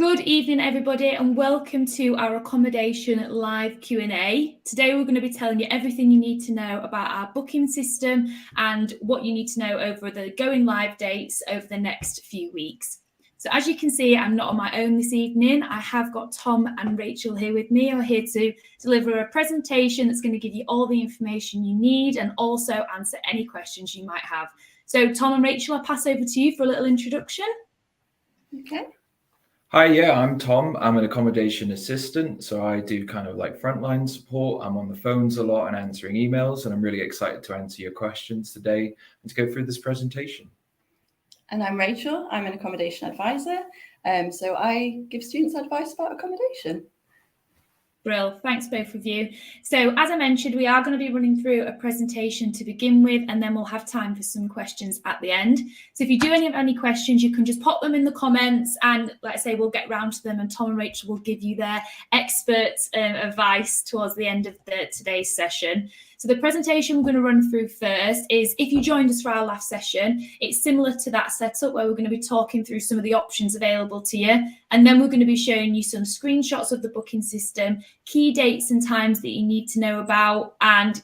Good evening, everybody, and welcome to our accommodation live Q&A. Today, we're going to be telling you everything you need to know about our booking system and what you need to know over the going live dates over the next few weeks. So as you can see, I'm not on my own this evening. I have got Tom and Rachel here with me. I'm here to deliver a presentation that's going to give you all the information you need and also answer any questions you might have. So Tom and Rachel, I'll pass over to you for a little introduction. Okay. Hi, yeah, I'm Tom. I'm an accommodation assistant, so I do kind of like frontline support. I'm on the phones a lot and answering emails, and I'm really excited to answer your questions today and to go through this presentation. And I'm Rachel. I'm an accommodation advisor, so I give students advice about accommodation. Brill, thanks both of you. So as I mentioned, we are going to be running through a presentation to begin with, and then we'll have time for some questions at the end. So if you do have any questions, you can just pop them in the comments, and like I say, we'll get round to them, and Tom and Rachel will give you their expert advice towards the end of today's session. So the presentation we're going to run through first is, if you joined us for our last session, it's similar to that setup where we're going to be talking through some of the options available to you. And then we're going to be showing you some screenshots of the booking system, key dates and times that you need to know about, and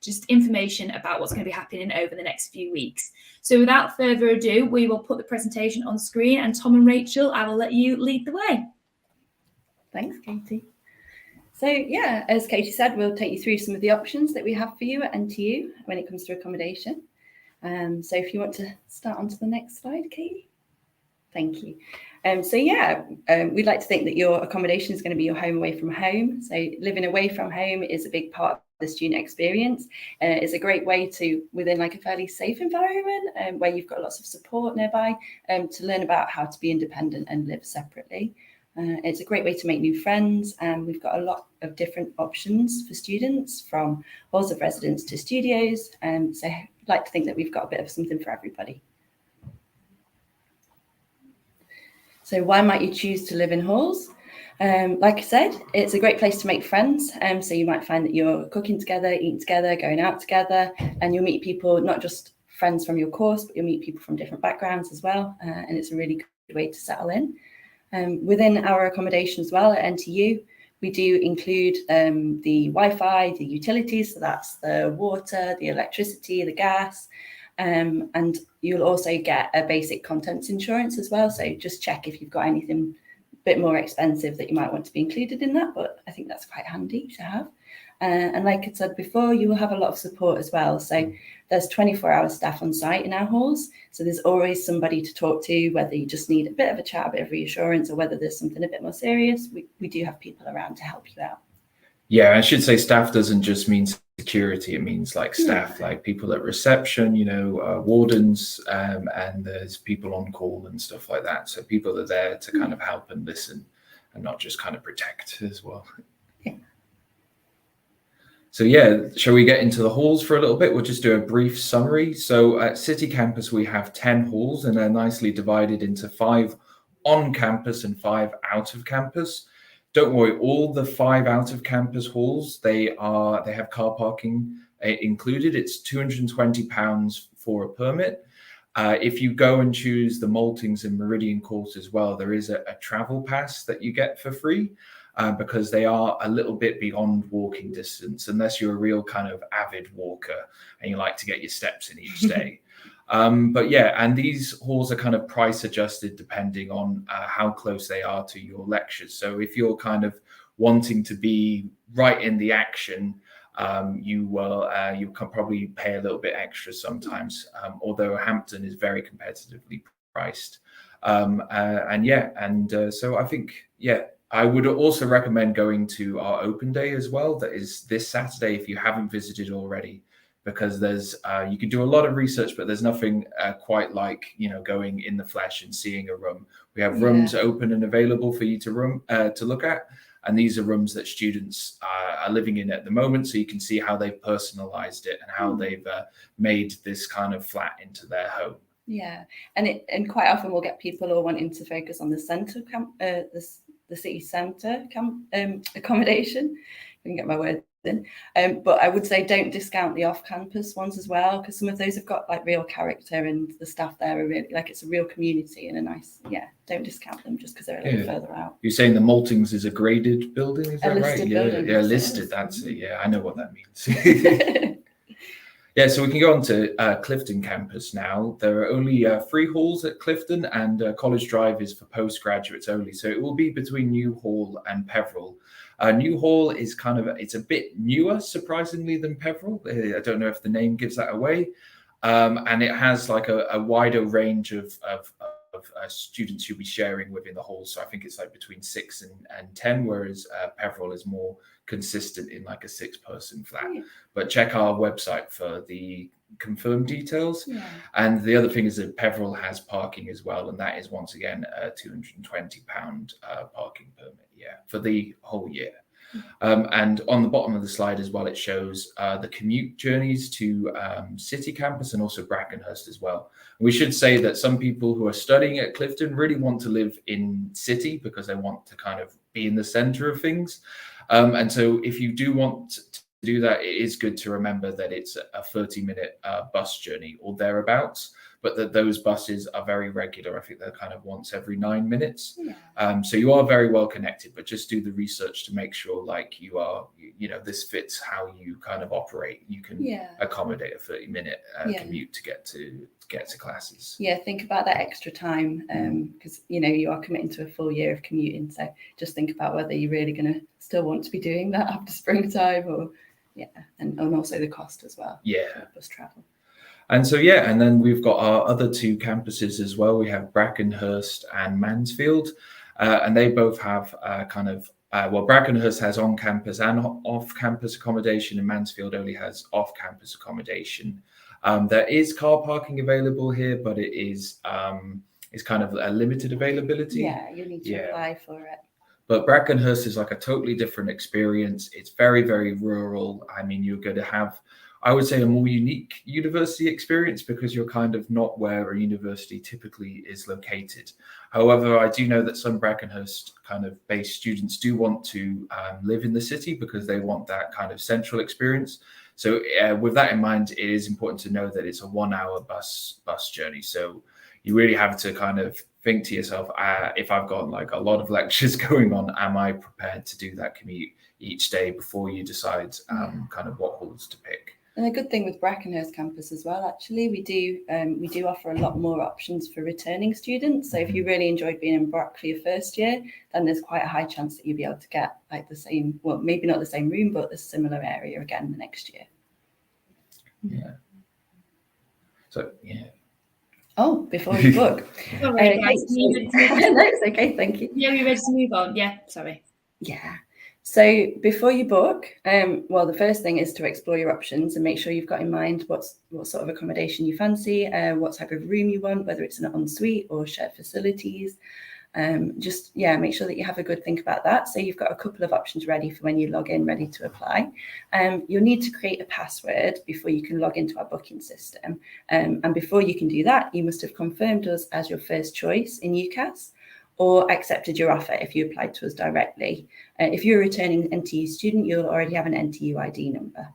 just information about what's going to be happening over the next few weeks. So without further ado, we will put the presentation on screen, and Tom and Rachel, I will let you lead the way. Thanks, Katie. So as Katie said, we'll take you through some of the options that we have for you at NTU when it comes to accommodation. So if you want to start onto the next slide, Katie. Thank you. We'd like to think that your accommodation is going to be your home away from home. So living away from home is a big part of the student experience. It's a great way to, within like a fairly safe environment where you've got lots of support nearby, to learn about how to be independent and live separately. It's a great way to make new friends, and we've got a lot of different options for students, from halls of residence to studios. So I'd like to think that we've got a bit of something for everybody. So why might you choose to live in halls? Like I said, it's a great place to make friends. So you might find that you're cooking together, eating together, going out together, and you'll meet people, not just friends from your course, but you'll meet people from different backgrounds as well. And it's a really good way to settle in. Within our accommodation as well at NTU, we do include the Wi-Fi, the utilities, so that's the water, the electricity, the gas, and you'll also get a basic contents insurance as well. So just check if you've got anything a bit more expensive that you might want to be included in that, but I think that's quite handy to have. And like I said before, you will have a lot of support as well. So there's 24-hour staff on site in our halls. So there's always somebody to talk to, whether you just need a bit of a chat, a bit of reassurance, or whether there's something a bit more serious. We do have people around to help you out. Yeah, I should say staff doesn't just mean security. It means like staff, like people at reception, wardens, and there's people on call and stuff like that. So people are there to kind of help and listen and not just kind of protect as well. So shall we get into the halls for a little bit? We'll just do a brief summary. So at City Campus, we have 10 halls, and they're nicely divided into 5 on campus and 5 out of campus. Don't worry, all the 5 out of campus halls, they have car parking included. It's £220 for a permit. If you go and choose the Maltings and Meridian course as well, there is a travel pass that you get for free. Because they are a little bit beyond walking distance, unless you're a real kind of avid walker and you like to get your steps in each day. And these halls are kind of price adjusted depending on how close they are to your lectures. So if you're kind of wanting to be right in the action, you can probably pay a little bit extra sometimes, although Hampton is very competitively priced. So I think, I would also recommend going to our open day as well. That is this Saturday if you haven't visited already, because there's you can do a lot of research, but there's nothing quite like going in the flesh and seeing a room. We have rooms open and available for you to look at, and these are rooms that students are living in at the moment, so you can see how they've personalized it and how they've made this kind of flat into their home. Yeah, and quite often we'll get people all wanting to focus on the the city centre accommodation. I can get my words in. But I would say don't discount the off-campus ones as well, because some of those have got like real character and the staff there are really like, it's a real community and a nice, don't discount them just because they're a little further out. You're saying the Maltings is a graded building, is that right? Building, yeah, listed, that's it. Yeah, I know what that means. Yeah, so we can go on to Clifton campus now. There are only 3 halls at Clifton, and College Drive is for postgraduates only. So it will be between New Hall and Peveril. New Hall is it's a bit newer, surprisingly, than Peveril. I don't know if the name gives that away. And it has like a wider range of students you'll be sharing within the hall. So I think it's like between 6 and 10, whereas Peveril is more consistent in like a 6-person flat. But check our website for the confirmed details. And the other thing is that Peveril has parking as well, and that is once again a £220 parking permit for the whole year. And on the bottom of the slide as well, it shows the commute journeys to City Campus and also Brockhurst as well. We should say that some people who are studying at Clifton really want to live in City because they want to kind of be in the center of things. And so if you do want to do that, it is good to remember that it's a 30-minute bus journey or thereabouts, but that those buses are very regular. I think they're kind of once every 9 minutes. So you are very well connected, but just do the research to make sure like you are, this fits how you kind of operate. You can accommodate a 30-minute commute to get to classes. Think about that extra time because you are committing to a full year of commuting. So just think about whether you're really going to still want to be doing that after springtime or and also the cost as well. Bus travel. And so, and then we've got our other 2 campuses as well. We have Brockhurst and Mansfield, and they both have Brockhurst has on-campus and off-campus accommodation, and Mansfield only has off-campus accommodation. There is car parking available here, but it is it's kind of a limited availability. You need to apply for it. But Brockhurst is like a totally different experience. It's very, very rural. I mean, you're going to have, I would say, a more unique university experience because you're kind of not where a university typically is located. However, I do know that some Brockhurst kind of based students do want to live in the city because they want that kind of central experience. So with that in mind, it is important to know that it's a 1-hour bus journey. So you really have to kind of think to yourself, if I've got like a lot of lectures going on, am I prepared to do that commute each day before you decide kind of what halls to pick? And a good thing with Brockhurst campus as well, actually, we do offer a lot more options for returning students. So if you really enjoyed being in Brock for your first year, then there's quite a high chance that you'll be able to get like the same, well, maybe not the same room, but the similar area again the next year. So, Oh, before you book. Sorry, guys. No, it's okay, thank you. We're ready to move on. Sorry. So before you book, the first thing is to explore your options and make sure you've got in mind what sort of accommodation you fancy, what type of room you want, whether it's an ensuite or shared facilities. Make sure that you have a good think about that. So you've got a couple of options ready for when you log in, ready to apply. You'll need to create a password before you can log into our booking system. And before you can do that, you must have confirmed us as your first choice in UCAS or accepted your offer if you applied to us directly. If you're a returning NTU student, you'll already have an NTU ID number.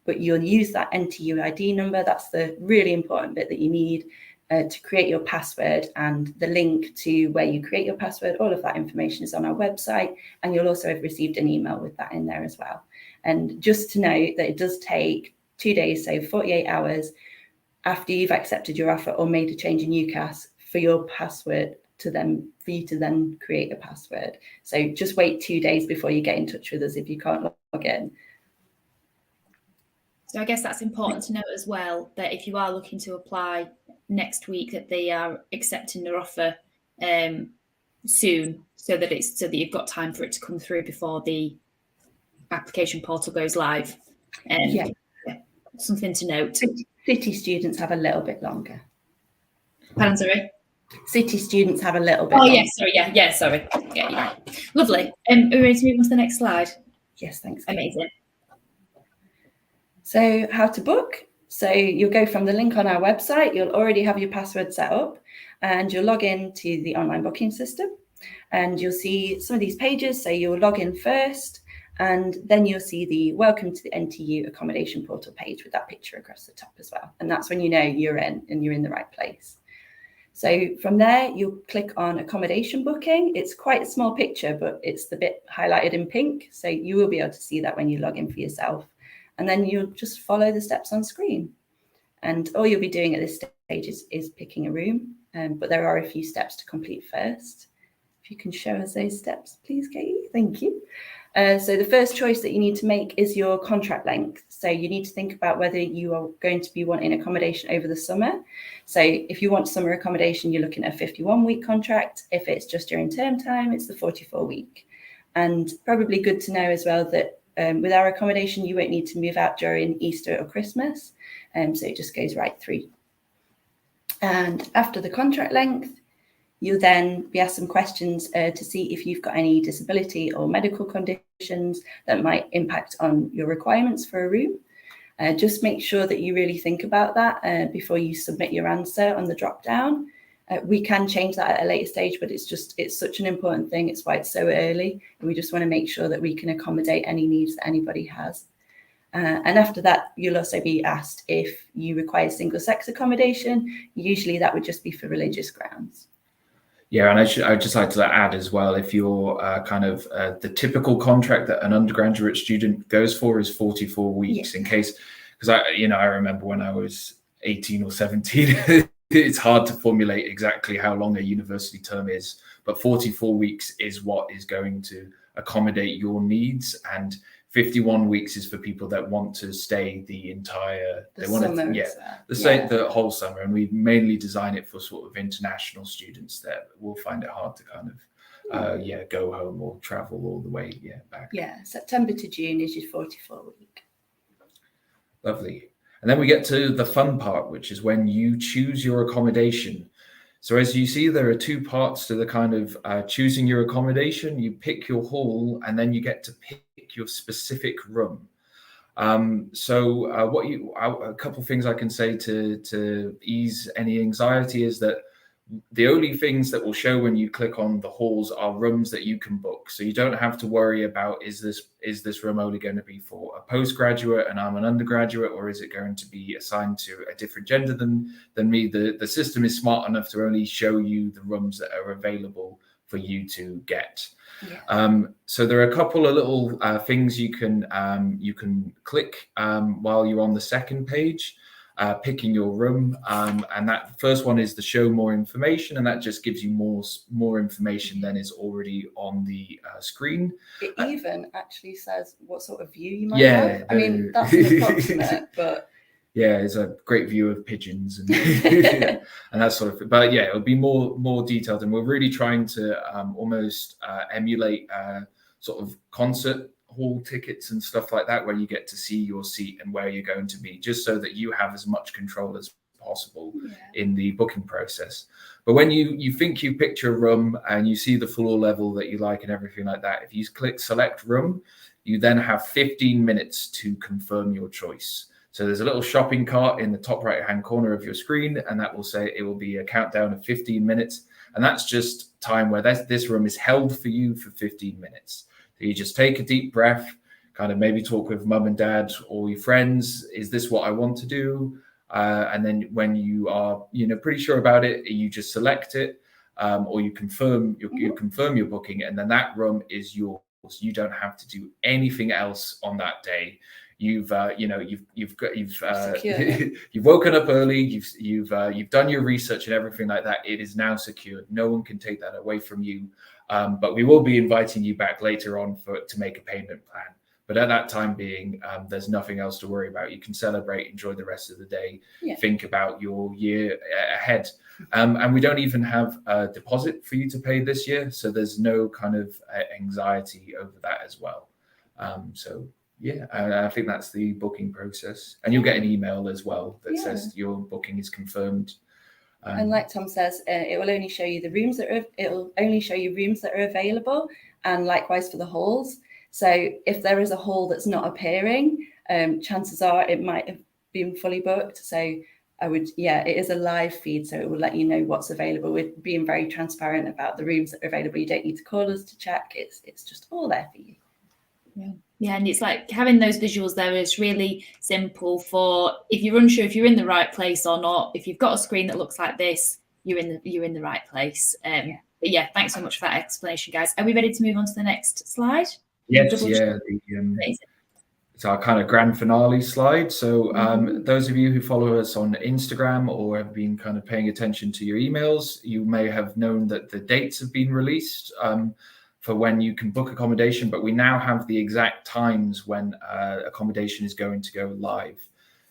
But you'll use that NTU ID number. That's the really important bit that you need to create your password, and the link to where you create your password, all of that information is on our website, and you'll also have received an email with that in there as well. And just to note that it does take 2 days, so 48 hours after you've accepted your offer or made a change in UCAS for your password for you to then create a password. So just wait 2 days before you get in touch with us if you can't log in. So I guess that's important to note as well, that if you are looking to apply next week, that they are accepting their offer soon, so that you've got time for it to come through before the application portal goes live. Something to note. City students have a little bit longer. Pardon, sorry? City students have a little bit longer. Sorry. Yeah, you're right. Lovely. Are we ready to move on to the next slide? Yes, thanks. Amazing. So how to book. So you'll go from the link on our website. You'll already have your password set up and you'll log in to the online booking system. and you'll see some of these pages. So you'll log in first, and then you'll see the welcome to the NTU accommodation portal page with that picture across the top as well. And that's when you know you're in and you're in the right place. So from there, you'll click on accommodation booking. It's quite a small picture, but it's the bit highlighted in pink. So you will be able to see that when you log in for yourself. And then you'll just follow the steps on screen. And all you'll be doing at this stage is picking a room. But there are a few steps to complete first. If you can show us those steps, please, Katie. Thank you. So the first choice that you need to make is your contract length. So you need to think about whether you are going to be wanting accommodation over the summer. So if you want summer accommodation, you're looking at a 51-week contract. If it's just during term time, it's the 44-week. And probably good to know as well that with our accommodation, you won't need to move out during Easter or Christmas. So it just goes right through. And after the contract length, you'll then be asked some questions to see if you've got any disability or medical conditions that might impact on your requirements for a room. Just make sure that you really think about that before you submit your answer on the drop down. We can change that at a later stage, but it's such an important thing. It's why it's so early. And we just want to make sure that we can accommodate any needs that anybody has. And after that, you'll also be asked if you require single sex accommodation. Usually that would just be for religious grounds. Yeah, and I'd just like to add as well, if you're the typical contract that an undergraduate student goes for is 44 weeks, in case, because I remember when I was 18 or 17, it's hard to formulate exactly how long a university term is, but 44 weeks is what is going to accommodate your needs, and 51 weeks is for people that want to stay the entire, the whole summer. And we mainly design it for sort of international students that will find it hard to kind of, go home or travel all the way, back. Yeah, September to June is your 44 week. Lovely. And then we get to the fun part, which is when you choose your accommodation. So as you see, there are two parts to the kind of choosing your accommodation. You pick your hall, and then you get to pick your specific room. A couple of things I can say to ease any anxiety is that the only things that will show when you click on the halls are rooms that you can book. So you don't have to worry about, is this room only going to be for a postgraduate and I'm an undergraduate, or is it going to be assigned to a different gender than me? The system is smart enough to only show you the rooms that are available for you to get. So there are a couple of little things you can click while you're on the second page, picking your room, and that first one is the show more information, and that just gives you more information than is already on the screen. It even actually says what sort of view you might have. I mean, that's an approximate, but yeah, it's a great view of pigeons and and that sort of thing. But yeah, it'll be more detailed, and we're really trying to almost emulate sort of concert hall tickets and stuff like that, where you get to see your seat and where you're going to be, just so that you have as much control as possible in the booking process. But when you think you picked your room and you see the floor level that you like and everything like that, if you click select room, you then have 15 minutes to confirm your choice. So there's a little shopping cart in the top right-hand corner of your screen, and that will say it will be a countdown of 15 minutes. And that's just time where this room is held for you for 15 minutes. So you just take a deep breath, kind of maybe talk with mum and dad or your friends. Is this what I want to do? And then when you are, pretty sure about it, you just select it, or you confirm your booking, and then that room is yours. You don't have to do anything else on that day. You've you've woken up early. You've done your research and everything like that. It is now secured. No one can take that away from you. But we will be inviting you back later on to make a payment plan. But at that time being, there's nothing else to worry about. You can celebrate, enjoy the rest of the day, think about your year ahead. And we don't even have a deposit for you to pay this year. So there's no kind of anxiety over that as well. Yeah, I think that's the booking process. And you'll get an email as well that says your booking is confirmed. And like Tom says, it will only show you rooms that are available, and likewise for the halls. So if there is a hall that's not appearing, chances are it might have been fully booked. So it is a live feed, so it will let you know what's available. We're being very transparent about the rooms that are available. You don't need to call us to check. It's just all there for you. Yeah, and it's like having those visuals there is really simple for if you're unsure if you're in the right place or not. If you've got a screen that looks like this, you're in the right place. But yeah, thanks so much for that explanation, guys. Are we ready to move on to the next slide? Yes, yeah. It's our kind of grand finale slide. So those of you who follow us on Instagram or have been kind of paying attention to your emails, you may have known that the dates have been released for when you can book accommodation, but we now have the exact times when accommodation is going to go live.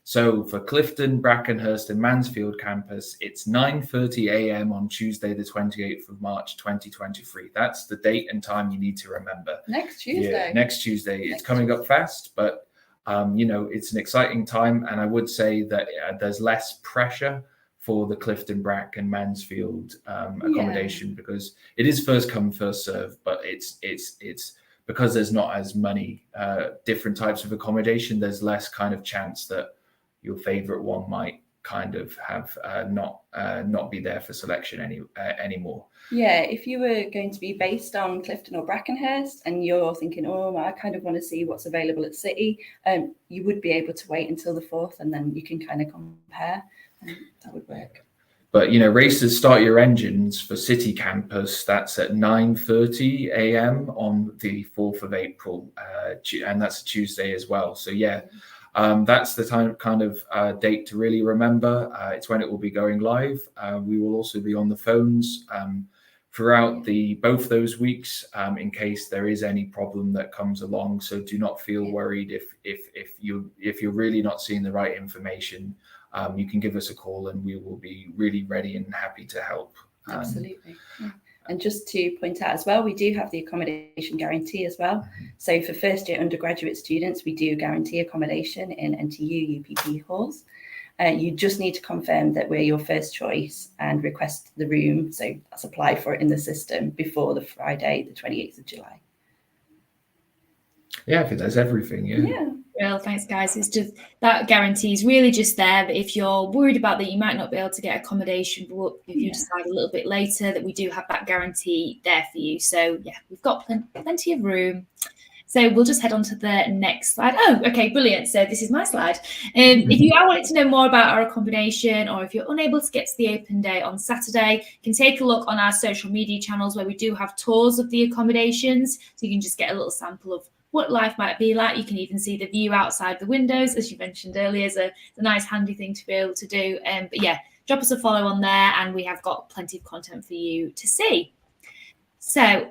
So for Clifton, Brockhurst and Mansfield campus, it's 9:30 a.m. on Tuesday, the 28th of March, 2023. That's the date and time you need to remember. Next Tuesday. Yeah, next Tuesday. It's coming up fast, but it's an exciting time. And I would say that there's less pressure for the Clifton, Brack and Mansfield accommodation because it is first come, first serve, but it's because there's not as many different types of accommodation, there's less kind of chance that your favorite one might kind of have not be there for selection anymore. Yeah, if you were going to be based on Clifton or Brockhurst and you're thinking, oh, I kind of want to see what's available at City, you would be able to wait until the 4th and then you can kind of compare. That would work. But, racers, start your engines for City Campus. That's at 9:30 a.m. on the 4th of April. And that's a Tuesday as well. So, that's the kind of date to really remember. It's when it will be going live. We will also be on the phones throughout both those weeks in case there is any problem that comes along. So do not feel worried if you're really not seeing the right information. You can give us a call and we will be really ready and happy to help. Absolutely. And just to point out as well, we do have the accommodation guarantee as well. So for first year undergraduate students, we do guarantee accommodation in NTU UPP halls. You just need to confirm that we're your first choice and request the room. So that's apply for it in the system before the Friday, the 28th of July. Yeah, I think that's everything. Yeah. Well, thanks, guys. It's just that guarantee is really just there that if you're worried about that you might not be able to get accommodation, but if you decide a little bit later, that we do have that guarantee there for you. So yeah, we've got plenty of room. So we'll just head on to the next slide. Oh, okay, brilliant. So this is my slide. If you are wanting to know more about our accommodation, or if you're unable to get to the open day on Saturday, you can take a look on our social media channels where we do have tours of the accommodations. So you can just get a little sample of what life might be like. You can even see the view outside the windows, as you mentioned earlier, is a nice handy thing to be able to do. But yeah, drop us a follow on there and we have got plenty of content for you to see. So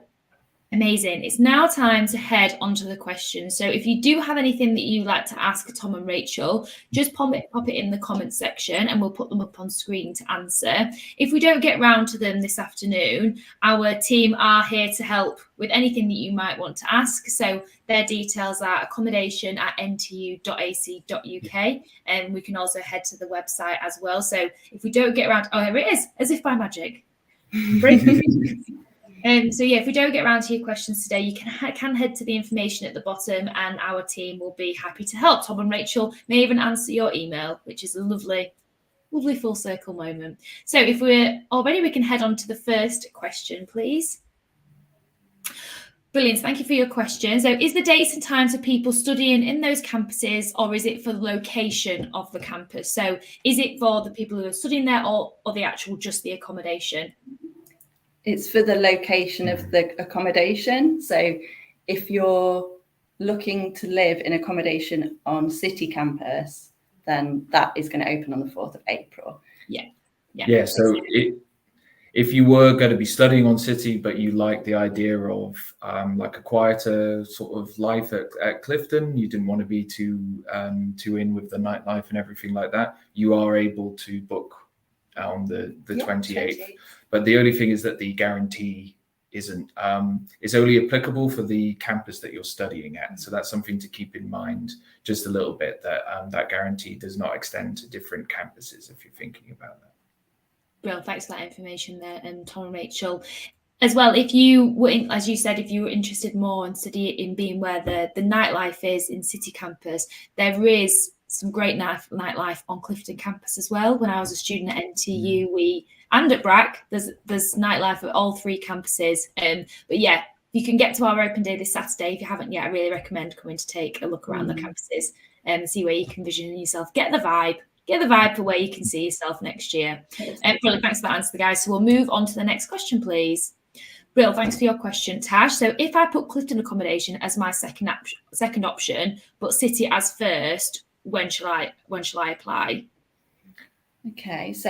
amazing. It's now time to head onto the questions. So if you do have anything that you'd like to ask Tom and Rachel, just pop it in the comments section and we'll put them up on screen to answer. If we don't get round to them this afternoon, our team are here to help with anything that you might want to ask. So their details are accommodation@ntu.ac.uk, and we can also head to the website as well. So if we don't get around, oh, here it is, as if by magic. So yeah, if we don't get around to your questions today, you can head to the information at the bottom and our team will be happy to help. Tom and Rachel may even answer your email, which is a lovely full circle moment. So if we're all ready, we can head on to the first question, please. Brilliant. Thank you for your question. So is the dates and times of people studying in those campuses, or is it for the location of the campus? So is it for the people who are studying there or just the accommodation? It's for the location of the accommodation. So if you're looking to live in accommodation on City campus, then that is going to open on the 4th of April. Yeah. So if you were going to be studying on City, but you like the idea of like a quieter sort of life at Clifton, you didn't want to be too in with the nightlife and everything like that, you are able to book on the 28th. But the only thing is that the guarantee isn't, it's only applicable for the campus that you're studying at. So that's something to keep in mind just a little bit, that that guarantee does not extend to different campuses if you're thinking about that. Well, thanks for that information there, Tom and Rachel. As well, if you were, as you said, if you were interested more in being where the nightlife is in City campus, there is some great nightlife on Clifton campus as well. When I was a student at NTU, and at Brack, there's nightlife at all 3 campuses. But yeah, you can get to our open day this Saturday. If you haven't yet, I really recommend coming to take a look around the campuses and see where you can vision yourself. Get the vibe for where you can see yourself next year. Brilliant, thanks for that answer, guys. So we'll move on to the next question, please. Brill, thanks for your question, Tash. So if I put Clifton Accommodation as my second option, but City as first, when shall I apply? Okay, so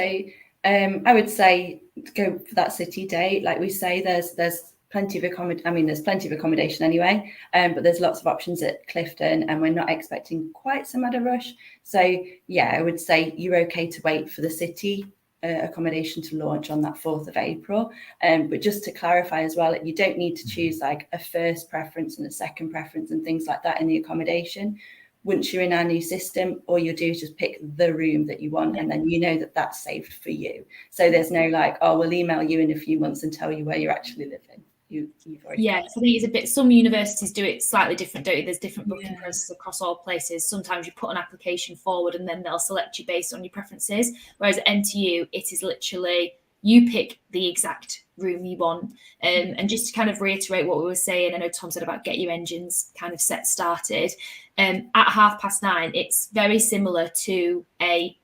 I would say go for that City day. Like we say, there's plenty of accommodation anyway, but there's lots of options at Clifton, and we're not expecting quite some mad rush. So yeah, I would say you're okay to wait for the City accommodation to launch on that 4th of April. But just to clarify as well, you don't need to choose like a first preference and a second preference and things like that in the accommodation. Once you're in our new system, all you do is just pick the room that you want, and then you know that that's saved for you. So there's no like, oh, we'll email you in a few months and tell you where you're actually living. You've already I think it's a bit, some universities do it slightly different, don't you? There's different booking processes across all places. Sometimes you put an application forward and then they'll select you based on your preferences. Whereas at NTU, it is literally you pick the exact room you want. And just to kind of reiterate what we were saying, I know Tom said about get your engines kind of started. At 9:30, it's very similar to a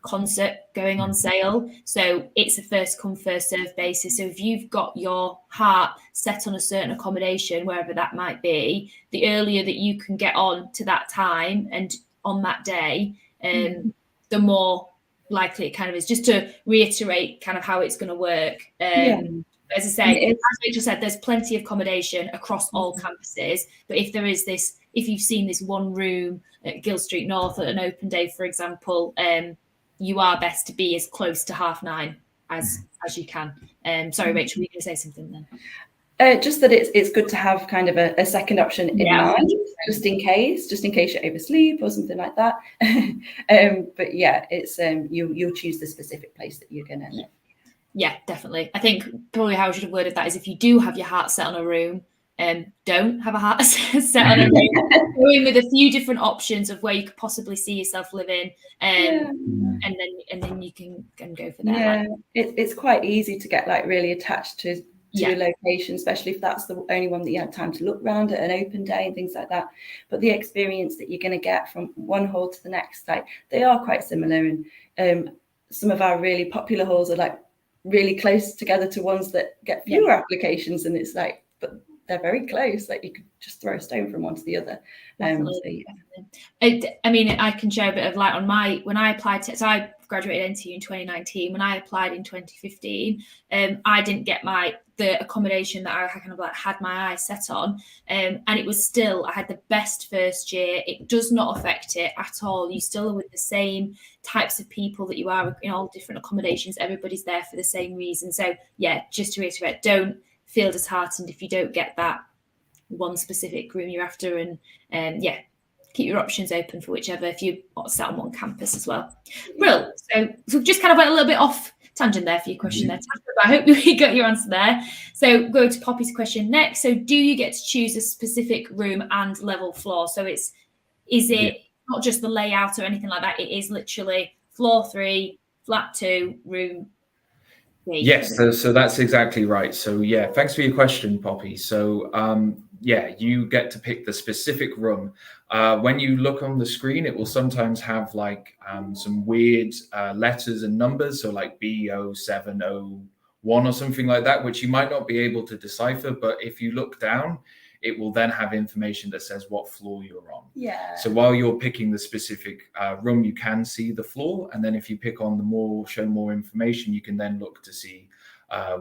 concert going on sale. So it's a first come, first serve basis. So if you've got your heart set on a certain accommodation, wherever that might be, the earlier that you can get on to that time and on that day, the more likely it kind of is. Just to reiterate kind of how it's going to work. As I say, as Rachel said, there's plenty of accommodation across all campuses. But if there is this, if you've seen this one room at Gill Street North at an open day, for example, you are best to be as close to 9:30 as you can. Sorry, Rachel, were you going to say something then? Just that it's good to have kind of a second option in mind, just in case you oversleep or something like that. But yeah, it's you'll choose the specific place that you're going to live. Yeah, definitely. I think probably how I should have worded that is if you do have your heart set on a room, don't have a heart set on a room. Go in with a few different options of where you could possibly see yourself living, and then you can go for that. Yeah, it's quite easy to get like really attached to a location, especially if that's the only one that you had time to look around at an open day and things like that. But the experience that you're going to get from one hall to the next, like they are quite similar. And some of our really popular halls are like really close together to ones that get fewer applications, and it's like, but they're very close. Like you could just throw a stone from one to the other. I mean, I can share a bit of light on when I applied to. So I graduated NTU in 2019. When I applied in 2015, I didn't get the accommodation that I kind of like had my eyes set on, and it was still, I had the best first year. It does not affect it at all. You still are with the same types of people that you are in all different accommodations. Everybody's there for the same reason. So yeah, just to reiterate, don't feel disheartened if you don't get that one specific room you're after, and keep your options open for whichever, if you sat on one campus as well. Brilliant. So just kind of went a little bit off tangent there for your question there, but I hope we got your answer there. So go to Poppy's question next. So do you get to choose a specific room and level floor? So is it not just the layout or anything like that? It is literally floor 3, flat 2, room 3. Yes, so that's exactly right. So yeah, thanks for your question, Poppy. So you get to pick the specific room. When you look on the screen, it will sometimes have like some weird letters and numbers, so like B0701 or something like that, which you might not be able to decipher. But if you look down, it will then have information that says what floor you're on. Yeah. So while you're picking the specific room, you can see the floor. And then if you pick on show more information, you can then look to see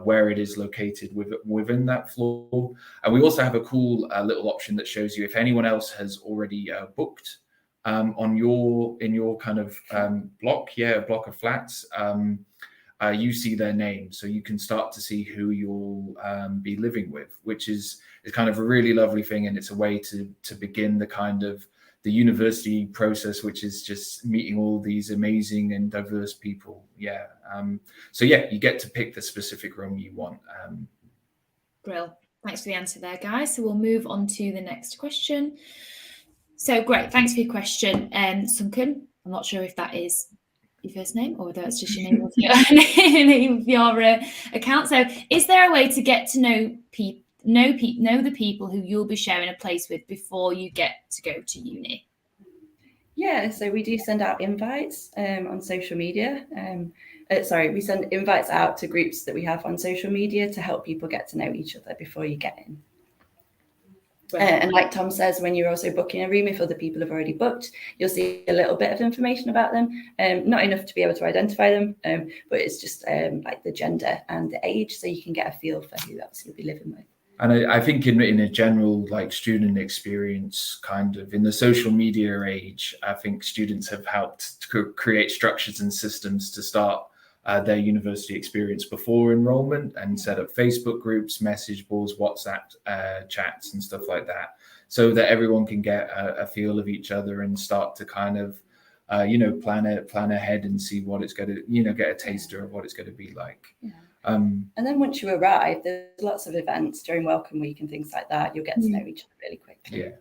where it is located within that floor. And we also have a cool little option that shows you if anyone else has already booked in your kind of block of flats. You see their name, so you can start to see who you'll be living with, which is kind of a really lovely thing, and it's a way to begin the university process, which is just meeting all these amazing and diverse people. You get to pick the specific room you want. Brill. Thanks for the answer there, guys. So we'll move on to the next question. So great, thanks for your question. Sunken, I'm not sure if that is your first name or whether it's just your name of your, name of your account. So is there a way to get to know the people who you'll be sharing a place with before you get to go to uni? Yeah, so we do send out invites on social media. We send invites out to groups that we have on social media to help people get to know each other before you get in. And like Tom says, when you're also booking a room, if other people have already booked, you'll see a little bit of information about them. Not enough to be able to identify them, but it's just like the gender and the age, so you can get a feel for who else you'll be living with. And I think in a general like student experience, kind of in the social media age, I think students have helped to create structures and systems to start their university experience before enrollment and set up Facebook groups, message boards, WhatsApp chats and stuff like that, so that everyone can get a feel of each other and start to kind of, plan ahead and see what it's going to, get a taster of what it's going to be like. Yeah. And then once you arrive, there's lots of events during Welcome Week and things like that. You'll get to know each other really quickly.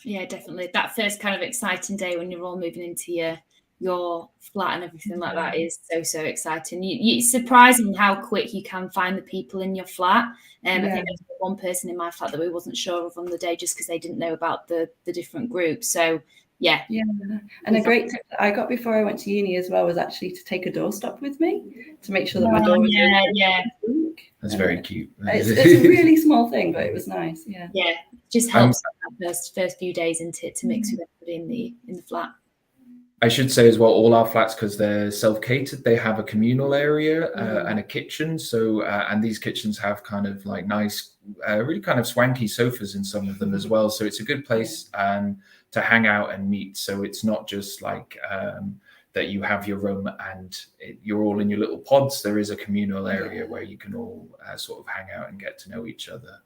Yeah, definitely. That first kind of exciting day when you're all moving into your flat and everything like that is so exciting. It's surprising how quick you can find the people in your flat. I think there was one person in my flat that we wasn't sure of on the day just because they didn't know about the different groups. So yeah. And a great tip that I got before I went to uni as well was actually to take a doorstop with me to make sure that my door was open. That's very cute. It's a really small thing, but it was nice. Yeah, just helps that first few days into it to mix with everybody in the flat. I should say as well, all our flats, because they're self-catered, they have a communal area and a kitchen. So, and these kitchens have kind of like nice, really kind of swanky sofas in some of them as well. So it's a good place to hang out and meet. So it's not just like that you have your room and you're all in your little pods. There is a communal area where you can all sort of hang out and get to know each other.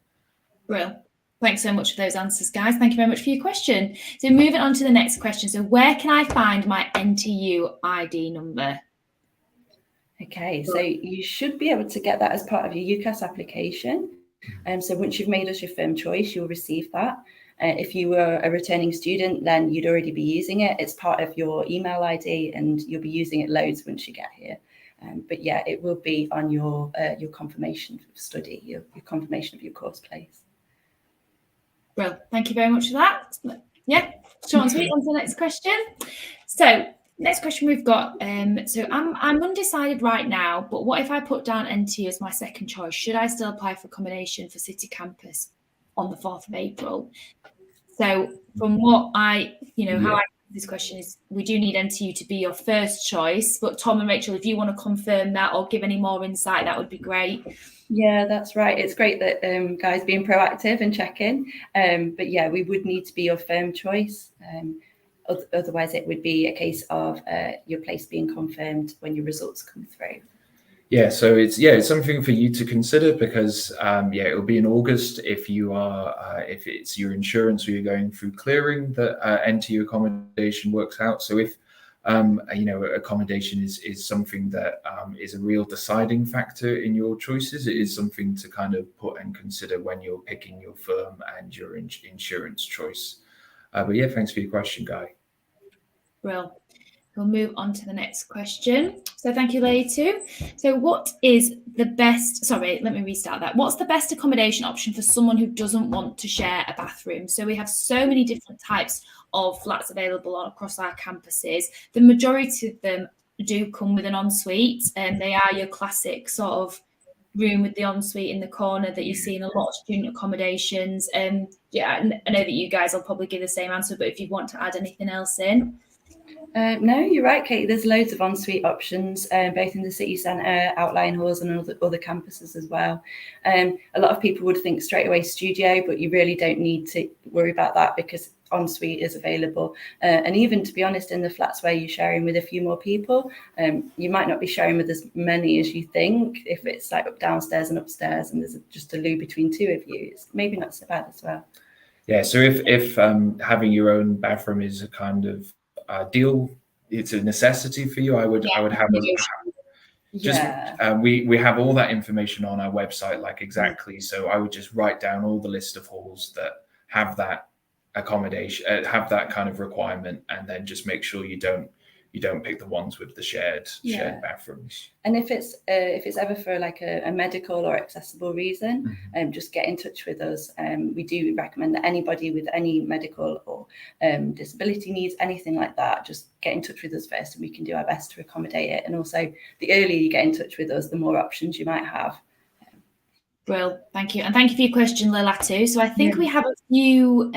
Brilliant. Thanks so much for those answers, guys. Thank you very much for your question. So moving on to the next question. So where can I find my NTU ID number? Okay, so you should be able to get that as part of your UCAS application. So once you've made us your firm choice, you'll receive that. If you were a returning student, then you'd already be using it. It's part of your email ID and you'll be using it loads once you get here. But yeah, it will be on your confirmation of study, your confirmation of your course place. Well, thank you very much for that. Yeah, short and sweet. On to the next question. So next question we've got. So I'm undecided right now, but what if I put down NTU as my second choice? Should I still apply for accommodation for City Campus on the 4th of April? So from what how I answer this question is we do need NTU to be your first choice, but Tom and Rachel, if you want to confirm that or give any more insight, that would be great. Yeah, that's right. It's great that guys being proactive and checking. But yeah, we would need to be your firm choice. Otherwise, it would be a case of your place being confirmed when your results come through. Yeah, so it's something for you to consider because it will be in August if you are if it's your insurance or you're going through clearing that NTU accommodation works out. So if accommodation is something that is a real deciding factor in your choices, it is something to kind of put and consider when you're picking your firm and your insurance choice. But yeah, thanks for your question, Guy. Well, we'll move on to the next question. So thank you, Lady too. So what is the best, sorry, let me restart that. What's the best accommodation option for someone who doesn't want to share a bathroom? So we have so many different types of flats available across our campuses. The majority of them do come with an ensuite, and they are your classic sort of room with the ensuite in the corner that you see in a lot of student accommodations. I know that you guys will probably give the same answer, but if you want to add anything else in. No, you're right, Kate. There's loads of ensuite options, both in the city centre, outlying halls, and other campuses as well. A lot of people would think straight away studio, but you really don't need to worry about that because ensuite is available. And even, to be honest, in the flats where you're sharing with a few more people, you might not be sharing with as many as you think. If it's like up downstairs and upstairs, and there's just a loo between two of you, it's maybe not so bad as well. Yeah. So if having your own bathroom is a kind of deal, it's a necessity for you, I would have we have all that information on our website, like exactly. So I would just write down all the list of halls that have that accommodation, have that kind of requirement, and then just make sure you don't pick the ones with the shared bathrooms. And if it's ever for like a medical or accessible reason, just get in touch with us. We do recommend that anybody with any medical or disability needs, anything like that, just get in touch with us first, and we can do our best to accommodate it. And also, the earlier you get in touch with us, the more options you might have. Brill, thank you. And thank you for your question, Lilatu. So I think we have a few,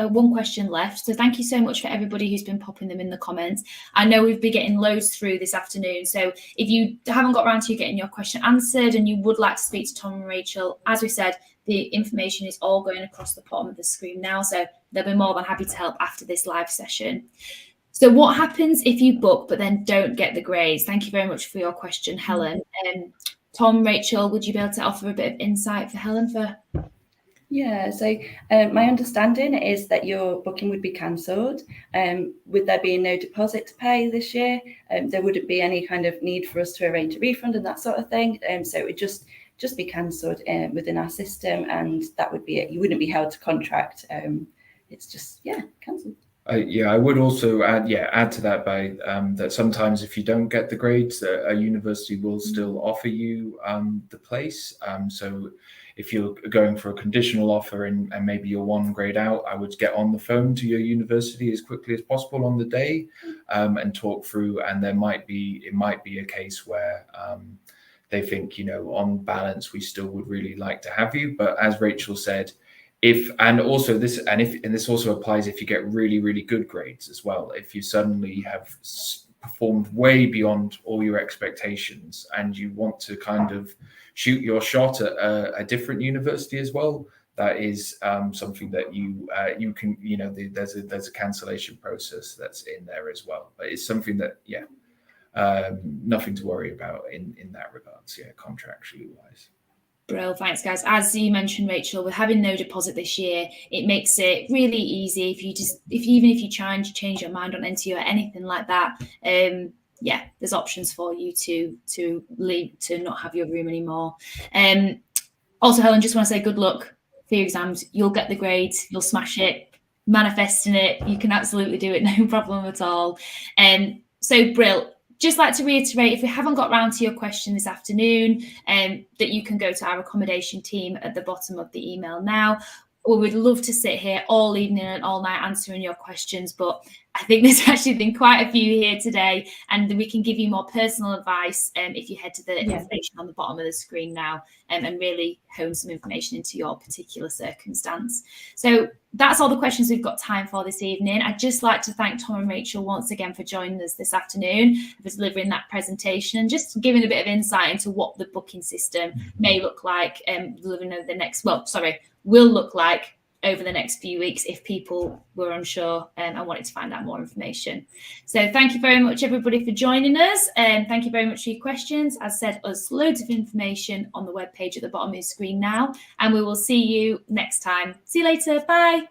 one question left. So thank you so much for everybody who's been popping them in the comments. I know we've been getting loads through this afternoon. So if you haven't got around to getting your question answered and you would like to speak to Tom and Rachel, as we said, the information is all going across the bottom of the screen now. So they'll be more than happy to help after this live session. So what happens if you book but then don't get the grades? Thank you very much for your question, Helen. Tom, Rachel, would you be able to offer a bit of insight for Helen? Yeah, so my understanding is that your booking would be cancelled. With there being no deposit to pay this year, there wouldn't be any kind of need for us to arrange a refund and that sort of thing. So it would just be cancelled within our system, and that would be it. You wouldn't be held to contract. It's just, cancelled. I would also add to that by that sometimes if you don't get the grades, a university will still offer you the place. So if you're going for a conditional offer and maybe you're one grade out, I would get on the phone to your university as quickly as possible on the day and talk through. And it might be a case where they think, on balance, we still would really like to have you. But as Rachel said, this also applies if you get really, really good grades as well. If you suddenly have performed way beyond all your expectations and you want to kind of shoot your shot at a different university as well, that is something that you can, there's a cancellation process that's in there as well. But it's something that, nothing to worry about in that regards, contractually wise. Brill, thanks guys. As you mentioned, Rachel, with having no deposit this year, it makes it really easy even if you change your mind on NTU or anything like that. There's options for you to leave, to not have your room anymore. Also, Helen, just want to say good luck for your exams. You'll get the grades, you'll smash it, manifesting it. You can absolutely do it, no problem at all. So Brill. Just like to reiterate, if we haven't got round to your question this afternoon, that you can go to our accommodation team at the bottom of the email now. We would love to sit here all evening and all night answering your questions, but I think there's actually been quite a few here today, and we can give you more personal advice if you head to the information on the bottom of the screen now and really hone some information into your particular circumstance. So that's all the questions we've got time for this evening. I'd just like to thank Tom and Rachel once again for joining us this afternoon, for delivering that presentation and just giving a bit of insight into what the booking system may look like will look like over the next few weeks if people were unsure and wanted to find out more information. So thank you very much, everybody, for joining us. And thank you very much for your questions. As said, there's loads of information on the webpage at the bottom of the screen now, and we will see you next time. See you later. Bye.